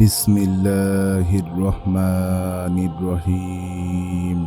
বিসমিল্লাহির রহমানির রহিম।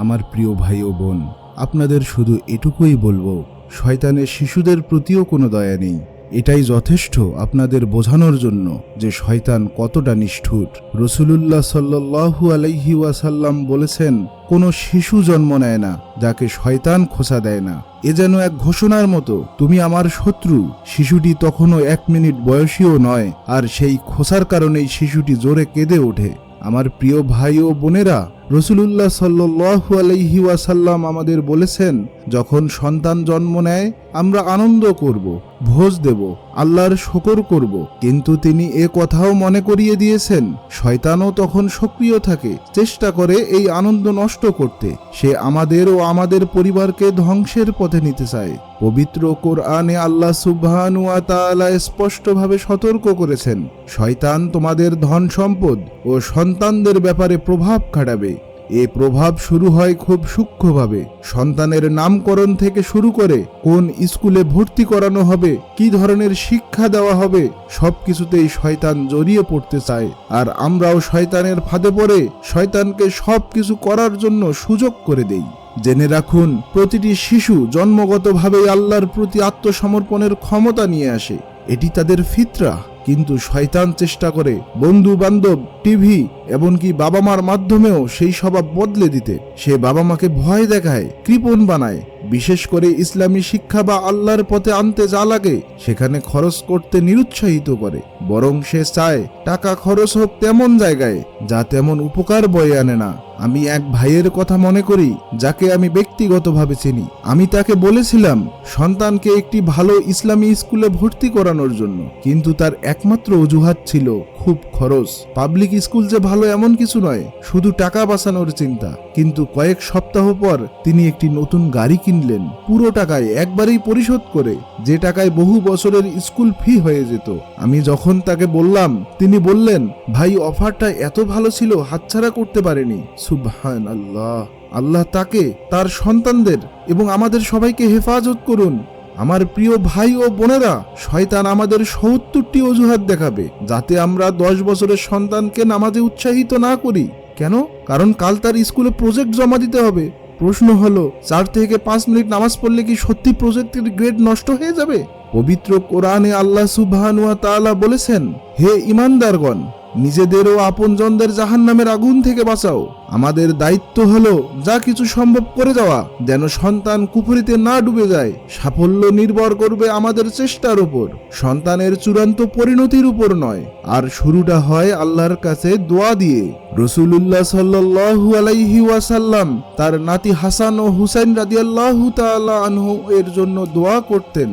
আমার প্রিয় ভাই ও বোন, আপনাদের শুধু এটুকুই বলবো, শয়তানের শিশুদের প্রতিও কোনো দয়া নেই। এটাই যথেষ্ট আপনাদের বোঝানোর জন্য যে শয়তান কতটা নিষ্ঠুর। রাসূলুল্লাহ সাল্লাল্লাহু আলাইহি ওয়াসাল্লাম বলেছেন, কোনো শিশু জন্ম নেয় না যাকে শয়তান খোঁচা দেয় না। এ যেন এক ঘোষণার মতো, তুমি আমার শত্রু। শিশুটি তখনও 1 মিনিট বয়সীও নয়, আর সেই খোঁচার কারণেই শিশুটি জোরে কেঁদে ওঠে। আমার প্রিয় ভাই ও বোনেরা, রাসূলুল্লাহ সাল্লাল্লাহু আলাইহি ওয়াসাল্লাম আমাদের বলেছেন, যখন সন্তান জন্ম নেয় আমরা আনন্দ করব, ভোজ দেব, আল্লাহর শুকর করব। কিন্তু তিনি এ কথাও মনে করিয়ে দিয়েছেন, শয়তানও তখন সক্রিয় থাকে, চেষ্টা করে এই আনন্দ নষ্ট করতে। সে আমাদের ও আমাদের পরিবারকে ধ্বংসের পথে নিতে চায়। পবিত্র কোরআনে আল্লাহ সুবহানাহু ওয়া তাআলা স্পষ্টভাবে সতর্ক করেছেন, শয়তান তোমাদের ধন সম্পদ ও সন্তানদের ব্যাপারে প্রভাব খাটাবে। এ প্রভাব শুরু হয় খুব সূক্ষ্মভাবে। সন্তানের নামকরণ থেকে শুরু করে কোন স্কুলে ভর্তি করানো হবে, কি ধরনের শিক্ষা দেওয়া হবে, সবকিছুতেই শয়তান জড়িয়ে পড়তে চায়। আর আমরাও শয়তানের ফাঁদে পড়ে শয়তানকে সবকিছু করার জন্য সুযোগ করে দেই। জেনে রাখুন, প্রতিটি শিশু জন্মগতভাবেই আল্লাহর প্রতি আত্মসমর্পণের ক্ষমতা নিয়ে আসে। এটি তাদের ফিতরা। কিন্তু শয়তান চেষ্টা করে বন্ধু বান্ধব, টিভি, এমনকি বাবা মার মাধ্যমেও সেই স্বভাব বদলে দিতে। সে বাবা মাকে ভয় দেখায়, কৃপণ বানায়, বিশেষ করে ইসলামী শিক্ষা বা আল্লাহর পথে আনতে যা লাগে সেখানে খরচ করতে নিরুৎসাহিত করে। বরং সে চায় টাকা খরচ হোক তেমন জায়গায় যা তেমন উপকার বয়ে আনে না। আমি এক ভাইয়ের কথা মনে করি, যাকে আমি ব্যক্তিগতভাবে চিনি। আমি তাকে বলেছিলাম সন্তানকে একটি ভালো ইসলামী স্কুলে ভর্তি করানোর জন্য, কিন্তু তার একমাত্র অজুহাত ছিল খুব খরচ। পাবলিক স্কুল যে ভালো এমন কিছু নয়, শুধু টাকা বাঁচানোর চিন্তা। কিন্তু কয়েক সপ্তাহ পর তিনি একটি নতুন গাড়ি কিনলেন, পুরো টাকায় একবারেই পরিশোধ করে, যে টাকায় বহু বছরের স্কুল ফি হয়ে যেত। আমি যখন তাকে বললাম, তিনি বললেন, ভাই অফারটা এত ভালো ছিল, হাতছাড়া করতে পারেনি। সুবহানাল্লাহ। আল্লাহ তাকে, তার সন্তানদের এবং আমাদের সবাইকে হেফাজত করুন। আমার প্রিয় ভাই ও বোনেরা, শয়তান আমাদের 70টি অজুহাত দেখাবে যাতে আমরা 10 বছরের সন্তানকে নামাজে উৎসাহিত না করি। কেন? কারণ কাল তার স্কুলে প্রজেক্ট জমা দিতে হবে। প্রশ্ন হলো, 4 থেকে 5 মিনিট নামাজ পড়লে কি সত্যি প্রজেক্টের গ্রেড নষ্ট হয়ে যাবে? পবিত্র কোরআনে আল্লাহ সুবহানাহু ওয়া তাআলা বলেছেন, হে ঈমানদারগণ, নিজেদের ও আপনজনদের জাহান্নামের আগুন থেকে বাঁচাও। আমাদের দায়িত্ব হলো যা কিছু সম্ভব করে যাওয়া, যেন সন্তান কুফরিতে না ডুবে যায়। সাফল্য নির্ভর করবে আমাদের চেষ্টার উপর, সন্তানের চূড়ান্ত পরিণতির উপর নয়। আর শুরুটা হয় আল্লাহর কাছে দোয়া দিয়ে। রাসূলুল্লাহ সাল্লাল্লাহু আলাইহি ওয়াসাল্লাম তার নাতি হাসান ও হুসাইন রাদিয়াল্লাহু তাআলা আনহু এর জন্য দোয়া করতেন,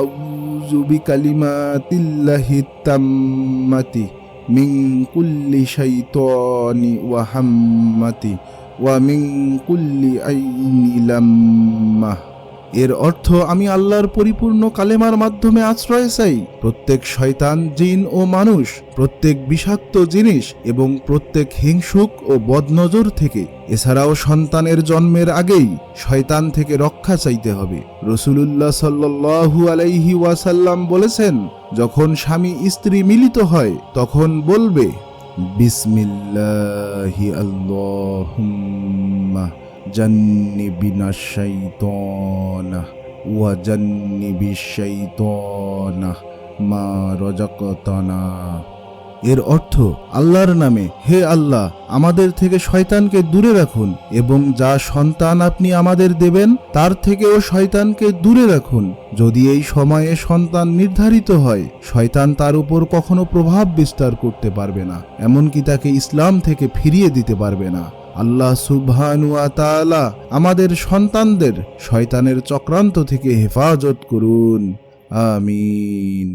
আউযু বিকালিমাতিল্লাহিত তাম্মাতি মিন কুল্লি শাইতানি ওয়া হাম্মাতি ওয়া মিন কুল্লি আইনি লাম্মাহ। এর অর্থ, আমি আল্লাহর পরিপূর্ণ কালেমার মাধ্যমে আশ্রয় চাই প্রত্যেক শয়তান, জিন ও মানুষ, প্রত্যেক বিষাক্ত জিনিস এবং প্রত্যেক হিংসুক ও বদনজর থেকে। এছাড়াও সন্তানের জন্মের আগেই শয়তান থেকে রক্ষা চাইতে হবে। রাসূলুল্লাহ সাল্লাল্লাহু আলাইহি ওয়াসাল্লাম বলেছেন, যখন স্বামী স্ত্রী মিলিত হয় তখন বলবে, বিসমিল্লাহি আল্লাহুম্মা জান্নিবিনাশ শাইতানা ওয়া জান্নিবিশ শাইতানা মা রাযাকতানা। এর অর্থ, আল্লাহর নামে, হে আল্লাহ, আমাদের থেকে শয়তানকে দূরে রাখুন এবং যা সন্তান আপনি আমাদের দেবেন তার থেকেও শয়তানকে দূরে রাখুন। যদি এই সময়ে সন্তান নির্ধারিত হয়, শয়তান তার উপর কখনো প্রভাব বিস্তার করতে পারবে না, এমনকি তাকে ইসলাম থেকে ফিরিয়ে দিতে পারবে না। আল্লাহ সুবহানাহু ওয়া তাআলা আমাদের সন্তানদের শয়তানের চক্রান্ত থেকে হেফাজত করুন। আমিন।